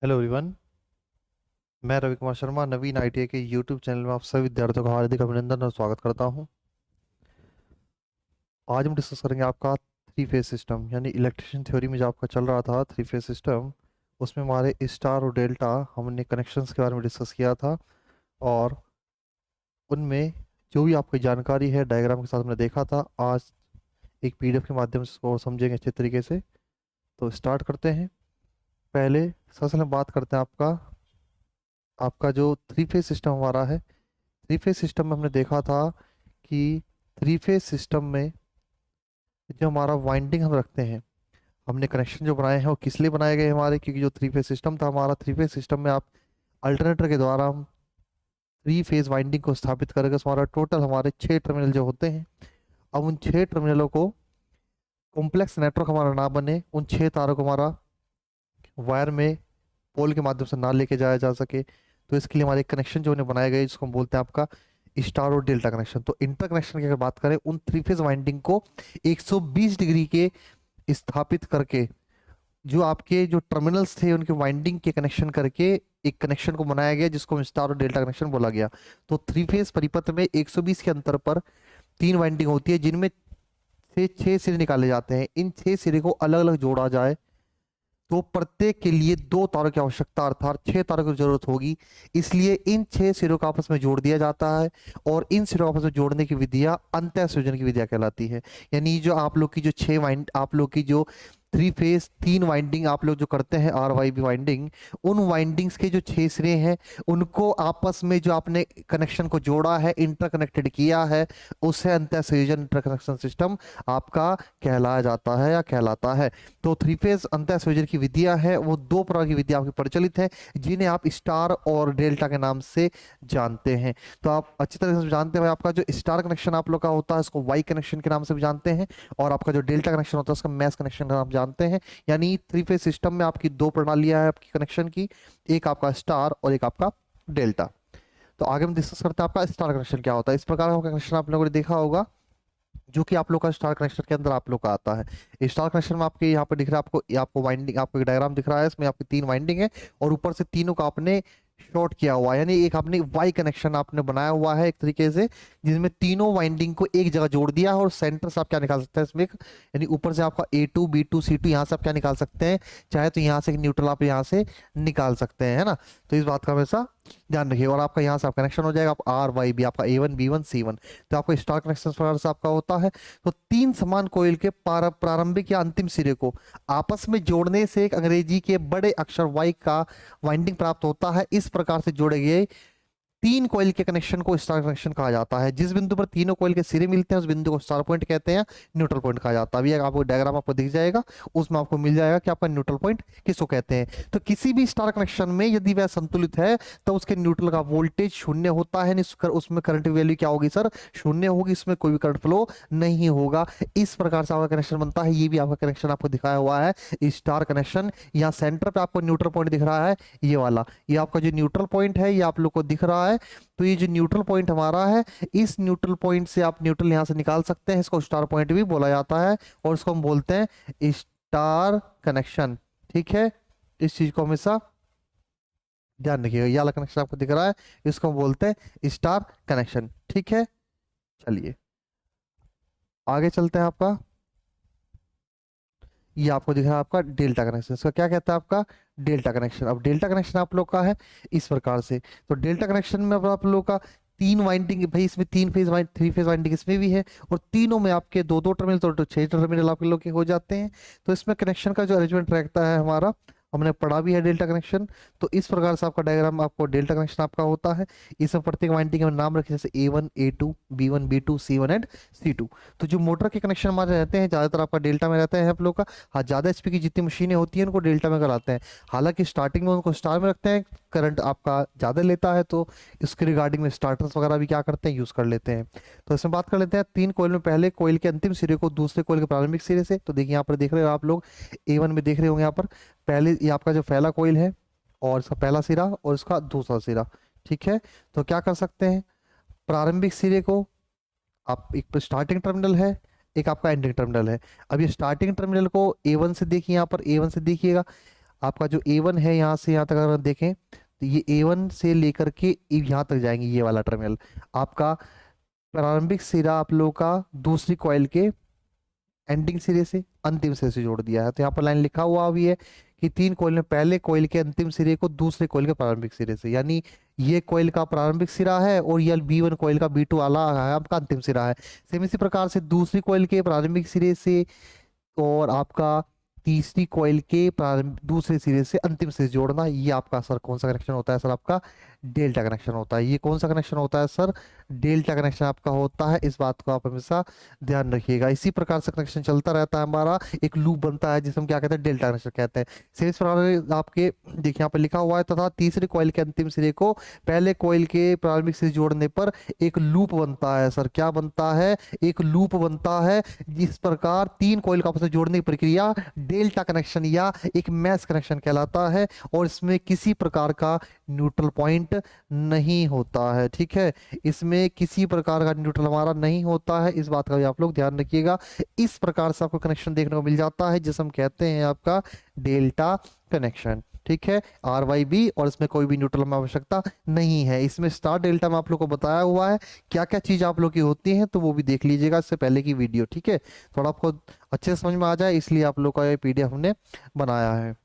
Hello everyone. मैं रवि कुमार शर्मा नवीन ITI के YouTube channel में आप सभी विद्यार्थियों का हार्दिक अभिनंदन और स्वागत करता हूं। आज हम डिस्कस करेंगे आपका थ्री फेज सिस्टम, यानी इलेक्ट्रिशियन थ्योरी में जो आपका चल रहा था थ्री फेज सिस्टम, उसमें हमारे स्टार और डेल्टा हमने कनेक्शंस के बारे में डिस्कस किया था। और उनमें जो भी आपकी जानकारी है डायग्राम के साथ हमने देखा था। आज एक पीडीएफ के माध्यम से इसको और समझेंगे अच्छे तरीके से। तो स्टार्ट करते हैं। पहले सबसे पहले बात करते हैं आपका आपका जो थ्री फेज सिस्टम हमारा है। थ्री फेज सिस्टम में हमने देखा था कि थ्री फेज सिस्टम में जो हमारा वाइंडिंग हम रखते हैं, हमने कनेक्शन जो बनाए हैं वो किस लिए बनाए गए हमारे, क्योंकि जो थ्री फेज सिस्टम था हमारा, थ्री फेज सिस्टम में आप अल्टरनेटर के द्वारा हम थ्री फेज वाइंडिंग को स्थापित करेंगे। तो हमारा टोटल हमारे 6 टर्मिनल जो होते हैं, अब उन 6 टर्मिनलों को कॉम्प्लेक्स नेटवर्क हमारा ना बने, उन 6 तारों को हमारा वायर में पोल के माध्यम से ना लेके जाया जा सके, तो इसके लिए हमारे कनेक्शन जो उन्हें बनाए गए जिसको हम बोलते हैं आपका स्टार और डेल्टा कनेक्शन। तो इंटर कनेक्शन की अगर बात करें, उन थ्री फेज वाइंडिंग को 120 डिग्री के स्थापित करके जो आपके जो टर्मिनल्स थे उनके वाइंडिंग के कनेक्शन करके एक कनेक्शन को बनाया गया जिसको हम स्टार और डेल्टा कनेक्शन बोला गया। तो थ्री फेज परिपथ में 120 के अंतर पर 3 वाइंडिंग होती है, जिनमें से 6 सिरे निकाले जाते हैं। इन 6 सिरे को अलग अलग जोड़ा जाए तो प्रत्येक के लिए 2 तारों की आवश्यकता अर्थात 6 तारों की जरूरत होगी। इसलिए इन 6 सिरों को आपस में जोड़ दिया जाता है, और इन सिरों को आपस में जोड़ने की विधियां अंतःसंयोजन की विधियां कहलाती है। यानी जो आप लोग की जो 6 वाइंड आप लोग की जो थ्री फेज 3 वाइंडिंग आप लोग जो करते हैं आर वाई बी वाइंडिंग, उन वाइंडिंग्स के जो 6 सिरे हैं उनको आपस में जो आपने कनेक्शन को जोड़ा है, इंटरकनेक्टेड किया है, उसे अंतःसंयोजन इंटरकनेक्शन सिस्टम आपका कहलाया जाता है या कहलाता है। तो थ्री फेज अंतःसंयोजन की विधियां हैं वो 2 प्रकार की विधियां आपकी प्रचलित हैं, जिन्हें आप स्टार और डेल्टा के नाम से जानते हैं। तो आप अच्छी तरह से जानते हैं, आपका जो स्टार कनेक्शन आप लोग का होता है उसको वाई कनेक्शन के नाम से भी जानते हैं, और आपका जो डेल्टा कनेक्शन होता है उसका मैश कनेक्शन का नाम जानते हैं। यानी थ्री फेज सिस्टम में आपकी 2 प्रणालियां हैं आपकी कनेक्शन की, एक आपका स्टार और एक आपका डेल्टा। तो आगे हम डिस्कस करते हैं आपका स्टार कनेक्शन क्या होता है। इस प्रकार का कनेक्शन आप लोगों ने देखा होगा जो कि आप लोग का स्टार कनेक्शन के अंदर आप लोग का आता है। स्टार कनेक्शन में आपके यहाँ पे दिख रहा है आपको, ये आपको वाइंडिंग, आपको एक डायग्राम दिख रहा है, इसमें आपकी 3 वाइंडिंग है और ऊपर से तीनों का आपने शॉर्ट किया हुआ है, यानी एक आपने वाई कनेक्शन आपने बनाया हुआ है एक तरीके से, जिसमें तीनों वाइंडिंग को एक जगह जोड़ दिया है। और सेंटर से आप क्या निकाल सकते हैं इसमें यानी ऊपर से आपका A2 B2 C2, यहाँ से आप क्या निकाल सकते हैं, चाहे तो यहाँ से एक न्यूट्रल आप यहाँ से निकाल सकते हैं, है ना। तो इस बात का हमेशा ध्यान रखिए। और आपका यहाँ से आप कनेक्शन हो जाएगा, आप आर वाई बी, आपका A1 B1 C1। तो आपका स्टार कनेक्शन इस प्रकार से आपका होता है। तो 3 समान कोयल के प्रारंभिक या अंतिम सिरे को आपस में जोड़ने से एक अंग्रेजी के बड़े अक्षर वाई का वाइंडिंग प्राप्त होता है। इस प्रकार से जोड़े गए 3 कॉइल के कनेक्शन को स्टार कनेक्शन कहा जाता है। जिस बिंदु पर तीनों कॉइल के सिरे मिलते हैं उस बिंदु को स्टार पॉइंट कहते हैं, न्यूट्रल पॉइंट कहा जाता है। अभी आपको डायग्राम आपको दिख जाएगा, उसमें आपको मिल जाएगा कि आपका न्यूट्रल पॉइंट किसको कहते हैं। तो किसी भी स्टार कनेक्शन में यदि वह संतुलित है तो उसके न्यूट्रल का वोल्टेज शून्य होता है, उसमें करंट वैल्यू क्या होगी सर, शून्य होगी, इसमें कोई भी करंट फ्लो नहीं होगा। इस प्रकार से आपका कनेक्शन बनता है। ये भी आपका कनेक्शन आपको दिखाया हुआ है स्टार कनेक्शन। यहाँ सेंटर पे आपको न्यूट्रल पॉइंट दिख रहा है, ये वाला, ये आपका जो न्यूट्रल पॉइंट है ये आप लोग को दिख रहा है। तो ये जो न्यूट्रल पॉइंट हमारा है, इस न्यूट्रल पॉइंट से आप न्यूट्रल यहां से निकाल सकते हैं, इसको स्टार पॉइंट भी बोला जाता है, और इसको हम बोलते हैं स्टार कनेक्शन। ठीक है, इस चीज को हमेशा ध्यान रखिएगा। ये वाला कनेक्शन आपको दिख रहा है, इसको हम बोलते हैं स्टार कनेक्शन। ठीक है, चलिए आगे चलते हैं। आपका ये आपको दिख रहा है आपका डेल्टा कनेक्शन, इसका क्या कहता है आपका डेल्टा कनेक्शन। अब डेल्टा कनेक्शन आप लोग का है इस प्रकार से। तो डेल्टा कनेक्शन में अब आप लोग का 3 वाइंडिंग भाई, इसमें 3 फेज वाइंडिंग इसमें भी है, और तीनों में आपके 2 2 टर्मिनल, तो 6 टर्मिनल आप लोग के हो जाते हैं। तो इसमें कनेक्शन का जो अरेंजमेंट रहता है हमारा, हमने पढ़ा भी है डेल्टा कनेक्शन। तो इस प्रकार से आपका डायग्राम आपको डेल्टा कनेक्शन आपका होता है। इसमें प्रत्येक वाइंडिंग में नाम रखे, जैसे A1 A2 B1 B2 C1 and C2। तो जो मोटर के कनेक्शन हमारे रहते हैं ज्यादातर आपका डेल्टा में रहते हैं आप लोग का। हाँ, ज्यादा एचपी की जितनी मशीनें होती हैं उनको डेल्टा में कराते हैं, हालांकि स्टार्टिंग में उनको स्टार में रखते हैं। करंट आपका ज्यादा लेता है तो इसके रिगार्डिंग में स्टार्टर्स वगैरह भी क्या करते हैं, यूज कर लेते हैं। तो इसमें बात कर लेते हैं 3 कोयल में। पहले कोयल के अंतिम सिरे को दूसरे कोयल के प्रारंभिक सिरे से, तो देखिए यहाँ पर देख रहे हो आप लोग A1 में देख रहे होंगे यहाँ पर, पहले ये आपका जो पहला कोयल है और इसका पहला सिरा और इसका दूसरा सिरा। ठीक है, तो क्या कर सकते हैं, प्रारंभिक सिरे को आप, एक स्टार्टिंग टर्मिनल है, एक आपका एंडिंग टर्मिनल है। अब ये स्टार्टिंग टर्मिनल को A1 से देखिए, यहाँ पर A1 से देखिएगा, आपका जो A1 है यहाँ से यहाँ तक अगर देखें तो ये A1 से लेकर के यहाँ तक जाएंगे, ये वाला टर्मिनल आपका प्रारंभिक सिरा आप लोगों का दूसरी कॉइल के एंडिंग सिरे से अंतिम सिरे से जोड़ दिया है। तो यहाँ पर लाइन लिखा हुआ भी है कि तीन कॉइल में पहले कॉइल के अंतिम सिरे को दूसरे कॉइल के प्रारंभिक सिरे से, यानी ये कॉइल का प्रारंभिक सिरा है और ये B1 कॉइल का B2 वाला है आपका अंतिम सिरा है। सेम इसी प्रकार से दूसरी कॉइल के प्रारंभिक सिरे से और आपका तीसरी कॉइल के प्रारंभ दूसरे सिरे से अंतिम सिरे से जोड़ना, ये आपका सर कौन सा कनेक्शन होता है? सर आपका डेल्टा कनेक्शन होता है। ये कौन सा कनेक्शन होता है सर? डेल्टा कनेक्शन आपका होता है। इस बात को आप हमेशा ध्यान रखिएगा। इसी प्रकार से कनेक्शन चलता रहता है, हमारा एक लूप बनता है जिसे हम क्या कहते हैं? डेल्टा कनेक्शन कहते हैं। सेम इस प्रकार आपके देखिए यहाँ पर लिखा हुआ है, तथा तीसरे कॉइल के अंतिम सिरे को पहले कॉइल के प्रारंभिक सिरे जोड़ने पर एक लूप बनता है। सर क्या बनता है? एक लूप बनता है। जिस प्रकार तीन कॉइल का आपस में जोड़ने की प्रक्रिया डेल्टा कनेक्शन या एक मैश कनेक्शन कहलाता है, और इसमें किसी प्रकार का न्यूट्रल पॉइंट नहीं होता है। ठीक है, इसमें किसी प्रकार का न्यूट्रल हमारा नहीं होता है। इस बात का भी आप लोग ध्यान रखिएगा। इस प्रकार से आपको कनेक्शन देखने को मिल जाता है जिसे हम कहते हैं आपका डेल्टा कनेक्शन। ठीक है, RYB, और इसमें कोई भी न्यूट्रल में आवश्यकता नहीं है। इसमें स्टार डेल्टा में आप लोग को बताया हुआ है क्या क्या चीज आप लोग की होती है, तो वो भी देख लीजिएगा इससे पहले की वीडियो। ठीक है, थोड़ा आपको अच्छे से समझ में आ जाए इसलिए आप लोग का ये PDF हमने बनाया है।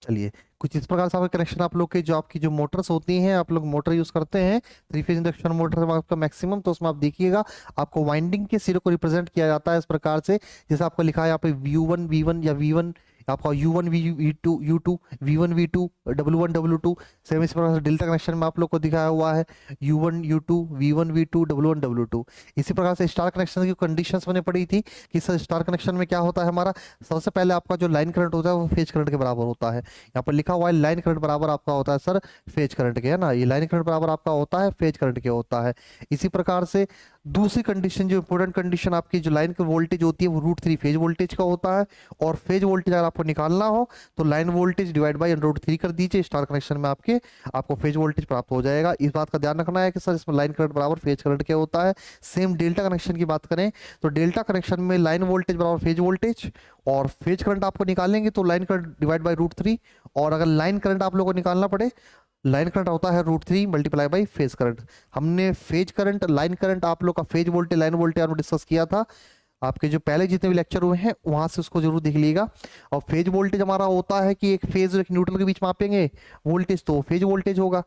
चलिए, कुछ इस प्रकार से आपके कनेक्शन आप लोग के जो आपकी जो मोटर्स होती हैं, आप लोग मोटर यूज करते हैं 3 फेज इंडक्शन मोटर में आपका मैक्सिमम, तो उसमें आप देखिएगा आपको वाइंडिंग के सिरे को रिप्रेजेंट किया जाता है इस प्रकार से, जैसे आपको लिखा है यहाँ पे U1 V1 या V1 आपका U1 V2 U2 V1 V2 W1 W2। Same इस प्रकार से डेल्टा कनेक्शन में आप लोग को दिखाया हुआ है U1 U2 V1 V2 W1 W2। इसी प्रकार से स्टार कनेक्शन की कंडीशंस मैंने पढ़ी थी कि सर स्टार कनेक्शन में क्या होता है हमारा? सबसे पहले आपका जो लाइन करंट होता है वो फेज करंट के बराबर होता है। यहाँ पर लिखा हुआ है लाइन करंट बराबर आपका होता है सर फेज करंट के, है ना? ये लाइन करंट बराबर आपका होता है फेज करंट के होता है। इसी प्रकार से दूसरी कंडीशन, जो इंपॉर्टेंट कंडीशन आपकी जो लाइन की वोल्टेज होती है वो √3 फेज वोल्टेज का होता है, और फेज वोल्टेज अगर आपको निकालना हो तो लाइन वोल्टेज डिवाइड बाई √3 कर दीजिए। स्टार कनेक्शन में आपको फेज वोल्टेज प्राप्त हो जाएगा। इस बात का ध्यान रखना है कि सर इसमें लाइन करंट बराबर फेज करंट क्या होता है। सेम डेल्टा कनेक्शन की बात करें तो डेल्टा कनेक्शन में लाइन वोल्टेज बराबर फेज वोल्टेज, और फेज करंट आपको निकालेंगे तो लाइन करंट डिवाइड बाई √3, और अगर लाइन करंट आप लोगों को निकालना पड़े, लाइन करंट होता है √3 मल्टीप्लाई बाई फेज करंट। हमने फेज करंट, लाइन करंट, आप लोग का फेज वोल्टेज, लाइन वोल्टेज हमने डिस्कस किया था आपके जो पहले जितने भी लेक्चर हुए हैं वहां से, उसको जरूर देख लीजिएगा। और फेज वोल्टेज हमारा होता है कि एक फेज और एक न्यूट्रल के बीच मापेंगे वोल्टेज, तो फेज वोल्टेज होगा।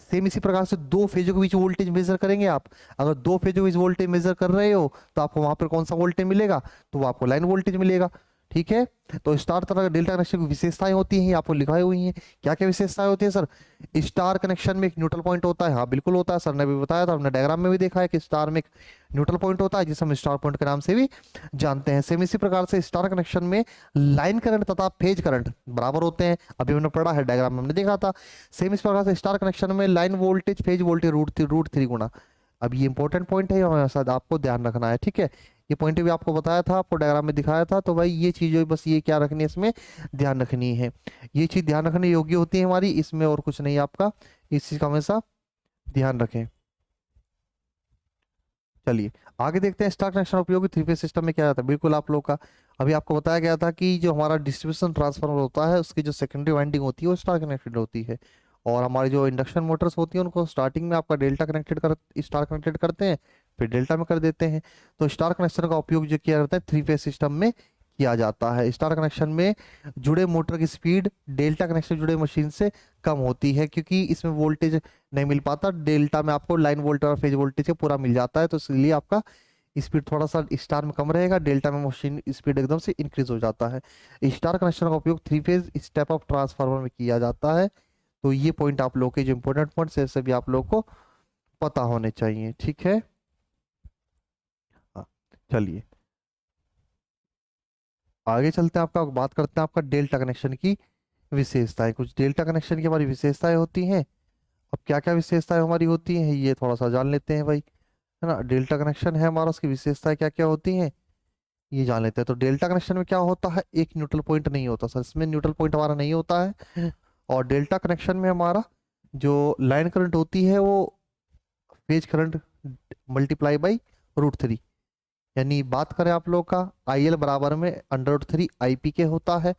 सेम इसी प्रकार से दो फेजों के बीच वोल्टेज मेजर करेंगे आप, अगर दो फेजों के बीच वोल्टेज मेजर कर रहे हो तो आपको वहां पर कौन सा वोल्टेज मिलेगा? तो वो आपको लाइन वोल्टेज मिलेगा। ठीक है, तो स्टार तरह डेल्टा कनेक्शन की विशेषताएं होती हैं, आपको लिखाई हुई हैं। क्या क्या विशेषताएं होती है सर? स्टार कनेक्शन में एक न्यूट्रल पॉइंट होता है। हाँ बिल्कुल होता है, सर ने भी बताया था, हमने डायग्राम में भी देखा है कि स्टार में एक न्यूट्रल पॉइंट होता है जिसे हम स्टार पॉइंट के नाम से भी जानते हैं। सेम इसी प्रकार से स्टार कनेक्शन में लाइन करंट तथा फेज करंट बराबर होते हैं, अभी हमने पढ़ा है, डायग्राम में हमने देखा था। सेम इस प्रकार से स्टार कनेक्शन में लाइन वोल्टेज फेज वोल्टेज √3 गुना। अब ये इंपॉर्टेंट पॉइंट है, हमारे साथ आपको ध्यान रखना है। ठीक है, ये पॉइंट भी आपको बताया था, आपको डायग्राम में दिखाया था, तो भाई ये चीज़ें बस ये क्या रखनी है, इसमें ध्यान रखनी है। ये चीज़ ध्यान रखने योग्य होती है हमारी, इसमें और कुछ नहीं आपका, इस चीज़ का हमेशा ध्यान रखें। चलिए आगे देखते हैं स्टार कनेक्शन उपयोगी 3 फेज सिस्टम में क्या जाता है। बिल्कुल आप लोग का अभी आपको बताया गया था कि जो हमारा डिस्ट्रीब्यूशन ट्रांसफार्मर होता है उसकी जो सेकेंडरी वाइंडिंग होती है वो स्टार कनेक्टेड होती है, और हमारी जो इंडक्शन मोटर्स होती है उनको स्टार्टिंग में आपका स्टार कनेक्टेड करते हैं, फिर डेल्टा में कर देते हैं। तो स्टार कनेक्शन का उपयोग जो किया जाता है 3 फेज सिस्टम में किया जाता है। स्टार कनेक्शन में जुड़े मोटर की स्पीड डेल्टा कनेक्शन जुड़े मशीन से कम होती है, क्योंकि इसमें वोल्टेज नहीं मिल पाता। डेल्टा में आपको लाइन वोल्टेज और फेज वोल्टेज से पूरा मिल जाता है, तो इसलिए आपका स्पीड थोड़ा सा स्टार में कम रहेगा, डेल्टा में मशीन स्पीड एकदम से इंक्रीज हो जाता है। स्टार कनेक्शन का उपयोग 3 फेज स्टेप अप ट्रांसफार्मर में किया जाता है। तो ये पॉइंट आप लोग के जो इंपॉर्टेंट पॉइंट है सभी आप लोग को पता होने चाहिए। ठीक है, हाँ, चलिए आगे चलते हैं, आपका बात करते हैं आपका डेल्टा कनेक्शन की विशेषताएं। कुछ डेल्टा कनेक्शन की हमारी विशेषताएं होती हैं। अब क्या क्या विशेषताएं हमारी होती हैं ये थोड़ा सा जान लेते हैं भाई, है ना? डेल्टा कनेक्शन है हमारा, उसकी विशेषताएं क्या क्या होती हैं ये जान लेते हैं। तो डेल्टा कनेक्शन में क्या होता है, एक न्यूट्रल पॉइंट नहीं होता सर, इसमें न्यूट्रल पॉइंट हमारा नहीं होता है। और डेल्टा कनेक्शन में हमारा जो लाइन करंट होती है वो फेज करंट मल्टीप्लाई बाई √3, यानी बात करें आप लोग का IL बराबर में √3 IP के होता है,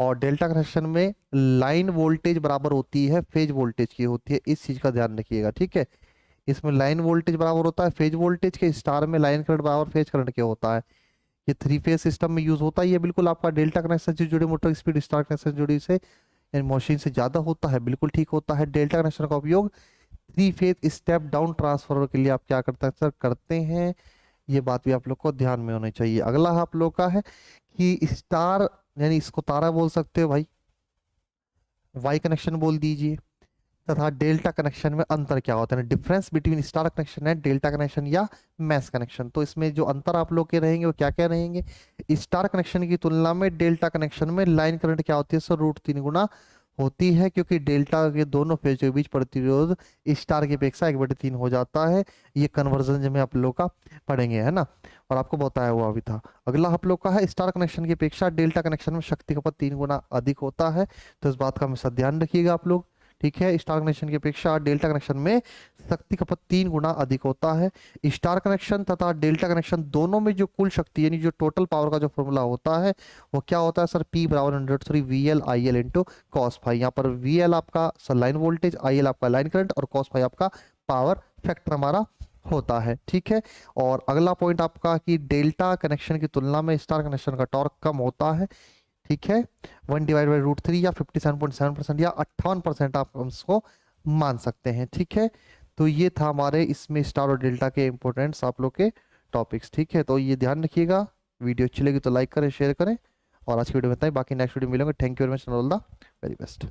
और डेल्टा कनेक्शन में लाइन वोल्टेज बराबर होती है फेज वोल्टेज की होती है, इस चीज का ध्यान रखिएगा, ठीक है। इसमें लाइन वोल्टेज बराबर होता है फेज वोल्टेज के, स्टार में लाइन करंट बराबर फेज करंट के होता है। ये थ्री फेज सिस्टम में यूज होता है, ये बिल्कुल आपका डेल्टा कनेक्शन से जुड़े मोटर स्पीड स्टार कनेक्शन से जुड़ी से यानी मशीन से ज्यादा होता है, बिल्कुल ठीक होता है। डेल्टा कनेक्शन का उपयोग three phase step down transformer के लिए आप क्या करते हैं सर, करते हैं। ये बात भी आप लोग को ध्यान में होनी चाहिए। अगला आप लोग का है कि स्टार यानी इसको तारा बोल सकते हो भाई, वाई कनेक्शन बोल दीजिए, तथा डेल्टा कनेक्शन में अंतर क्या होता है, difference between star connection and delta connection या मैश कनेक्शन। तो इसमें जो अंतर आप लोग के रहेंगे वो क्या क्या रहेंगे, स्टार कनेक्शन की तुलना में डेल्टा कनेक्शन में लाइन करंट क्या होती है सर, √3 गुना होती है, क्योंकि डेल्टा के दोनों फेज के बीच प्रतिरोध स्टार की अपेक्षा 1/3 हो जाता है। ये कन्वर्जन जब में आप लोग का पढ़ेंगे, है ना, और आपको बताया हुआ भी था। अगला आप लोग का है स्टार कनेक्शन की अपेक्षा डेल्टा कनेक्शन में शक्ति खपत 3 गुना अधिक होता है। तो इस बात का हमेशा ध्यान रखिएगा आप लोग, ठीक है। स्टार कनेक्शन की अपेक्षा डेल्टा कनेक्शन में शक्ति खपत 3 गुना अधिक होता है। स्टार कनेक्शन तथा डेल्टा कनेक्शन दोनों में जो कुल शक्ति यानी जो टोटल पावर का जो फॉर्मूला होता है वो क्या होता है सर, P बराबर √3 VL IL into cos phi. यहाँ पर VL आपका सर लाइन वोल्टेज, IL आपका लाइन करंट और कॉस फाई आपका पावर फैक्टर हमारा होता है, ठीक है। और अगला पॉइंट आपका कि डेल्टा कनेक्शन की तुलना में स्टार कनेक्शन का टॉर्क कम होता है, ठीक है। 1/√3 या 57.7% या 58% आप उसको मान सकते हैं, ठीक है। तो ये था हमारे इसमें स्टार और डेल्टा के इंपॉर्टेंट्स आप लोग के टॉपिक्स, ठीक है। तो ये ध्यान रखिएगा, वीडियो अच्छी लगी तो लाइक करें, शेयर करें, और आज की वीडियो में इतना ही। बाकी नेक्स्ट वीडियो मिलेंगे। Thank you very much, all the very best.